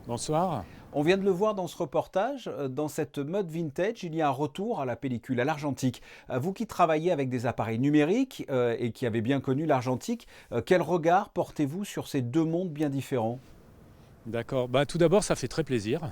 Bonsoir. On vient de le voir dans ce reportage, dans cette mode vintage, il y a un retour à la pellicule, à l'argentique. Vous qui travaillez avec des appareils numériques et qui avez bien connu l'argentique, quel regard portez-vous sur ces deux mondes bien différents? D'accord. Bah, tout d'abord, ça fait très plaisir.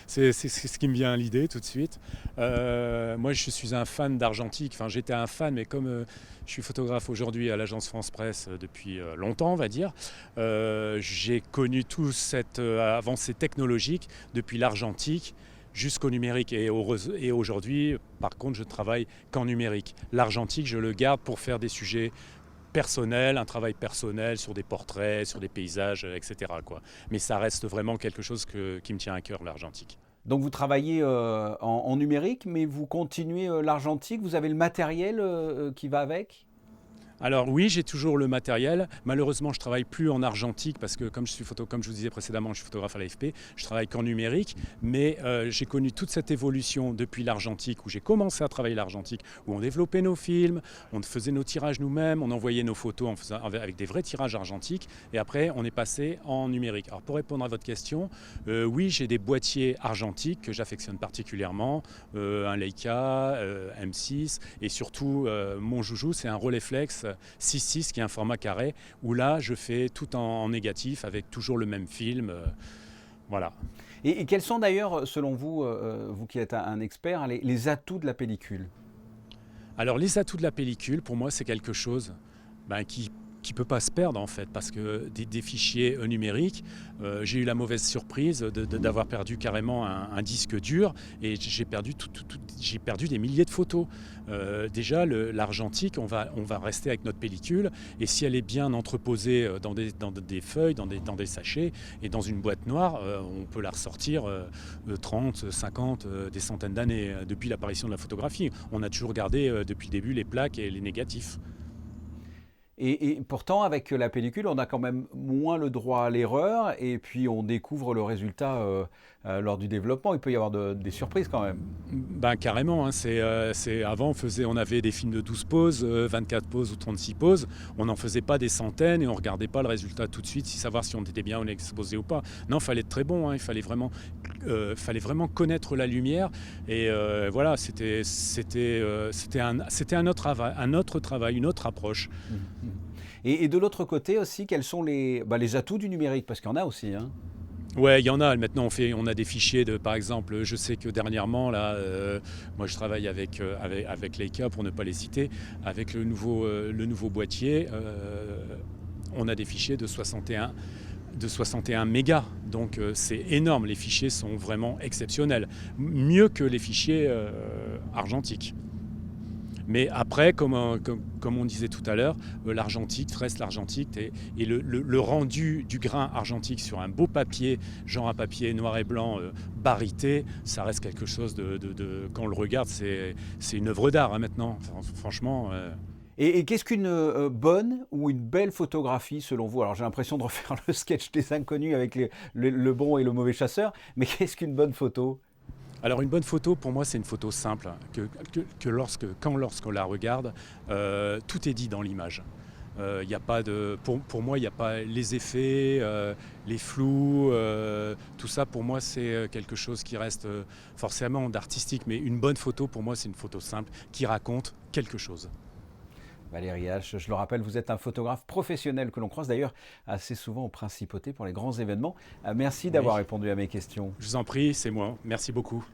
C'est ce qui me vient à l'idée tout de suite. Moi, je suis un fan d'argentique. Enfin, j'étais un fan, mais comme je suis photographe aujourd'hui à l'agence France Presse depuis longtemps, on va dire, j'ai connu toute cette avancée technologique depuis l'argentique jusqu'au numérique. Et aujourd'hui, par contre, je travaille qu'en numérique. L'argentique, je le garde pour faire des sujets personnel, un travail personnel sur des portraits, sur des paysages, etc., quoi. Mais ça reste vraiment quelque chose qui me tient à cœur, l'argentique. Donc vous travaillez en numérique, mais vous continuez l'argentique, vous avez le matériel qui va avec? Alors oui, j'ai toujours le matériel. Malheureusement, je travaille plus en argentique parce que comme je vous disais précédemment, je suis photographe à l'AFP, je travaille qu'en numérique. Mais j'ai connu toute cette évolution depuis l'argentique, où j'ai commencé à travailler l'argentique, où on développait nos films, on faisait nos tirages nous-mêmes, on envoyait nos photos avec des vrais tirages argentiques. Et après, on est passé en numérique. Alors pour répondre à votre question, oui, j'ai des boîtiers argentiques que j'affectionne particulièrement, un Leica, M6, et surtout mon joujou, c'est un Rolleiflex 6.6 qui est un format carré où là je fais tout en négatif avec toujours le même film. Voilà. Et quels sont d'ailleurs, selon vous, vous qui êtes un expert, hein, les atouts de la pellicule? Alors les atouts de la pellicule, pour moi, c'est quelque chose qui ne peut pas se perdre en fait, parce que des fichiers numériques, j'ai eu la mauvaise surprise d'avoir perdu carrément un disque dur et j'ai perdu des milliers de photos. Déjà, l'argentique, on va rester avec notre pellicule et si elle est bien entreposée dans des feuilles, dans des sachets et dans une boîte noire, on peut la ressortir 30, 50, des centaines d'années depuis l'apparition de la photographie. On a toujours gardé depuis le début les plaques et les négatifs. Et pourtant, avec la pellicule, on a quand même moins le droit à l'erreur et puis on découvre le résultat lors du développement. Il peut y avoir des surprises quand même. Ben, carrément, hein, avant on avait des films de 12 poses, 24 poses ou 36 poses, on n'en faisait pas des centaines et on ne regardait pas le résultat tout de suite, si savoir si on était bien exposé ou pas. Non, il fallait être très bon, hein, il fallait vraiment connaître la lumière et voilà, c'était un autre travail, une autre approche. Mhm, mhm. Et de l'autre côté aussi, quels sont les atouts du numérique? Parce qu'il y en a aussi, hein. Ouais, il y en a. Maintenant, on a des fichiers par exemple, je sais que dernièrement, là, moi je travaille avec Leica, pour ne pas les citer, avec le nouveau boîtier, on a des fichiers de 61 mégas. Donc c'est énorme, les fichiers sont vraiment exceptionnels. Mieux que les fichiers argentiques. Mais après, comme on disait tout à l'heure, l'argentique reste l'argentique et le rendu du grain argentique sur un beau papier, genre un papier noir et blanc barité, ça reste quelque chose quand on le regarde, c'est une œuvre d'art, hein, maintenant. Enfin, franchement. Et qu'est-ce qu'une bonne ou une belle photographie selon vous? Alors j'ai l'impression de refaire le sketch des inconnus avec le bon et le mauvais chasseur, mais qu'est-ce qu'une bonne photo? Alors une bonne photo, pour moi, c'est une photo simple, lorsqu'on la regarde, tout est dit dans l'image. Y a pas pour moi, il n'y a pas les effets, les flous, tout ça pour moi c'est quelque chose qui reste forcément d'artistique. Mais une bonne photo, pour moi, c'est une photo simple qui raconte quelque chose. Valérie H, je le rappelle, vous êtes un photographe professionnel que l'on croise d'ailleurs assez souvent aux Principautés pour les grands événements. Merci d'avoir Oui, répondu à mes questions. je vous en prie, c'est moi. Merci beaucoup.